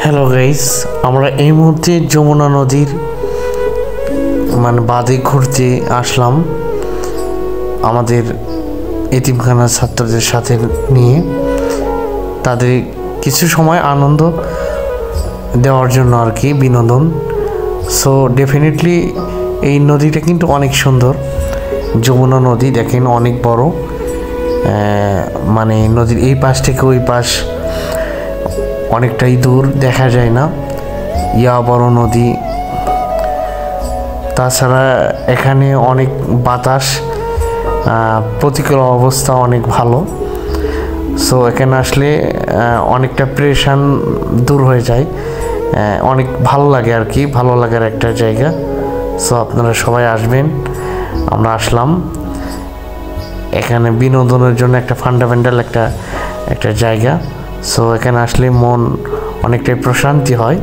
Hello guys, আমরা এই মুহূর্তে যমুনা নদীর বাঁধে ঘুরতে আসলাম আমাদের এতিমখানার ছাত্রদের সাথে নিয়ে তাদের কিছু সময় আনন্দ দেওয়ার জন্য আর কি, বিনোদন। সো ডেফিনেটলি এই নদীটা কিন্তু অনেক সুন্দর। যমুনা নদী দেখেন, অনেক বড়। নদীর এই পাশ থেকে ওই পাশ অনেকটাই দূর, দেখা যায় না, বড় নদী। তাছাড়া এখানে অনেক বাতাস, প্রতিকূল অবস্থা অনেক ভালো। সো এখানে আসলে অনেকটা প্রেশান দূর হয়ে যায়, অনেক ভালো লাগে আর কি, ভালো লাগার একটা জায়গা। সো আপনারা সবাই আসবেন। আমরা আসলাম এখানে বিনোদনের জন্য, একটা ফান্ডামেন্টাল একটা জায়গা। সো এখানে আসলে মন অনেকটাই প্রশান্তি হয়।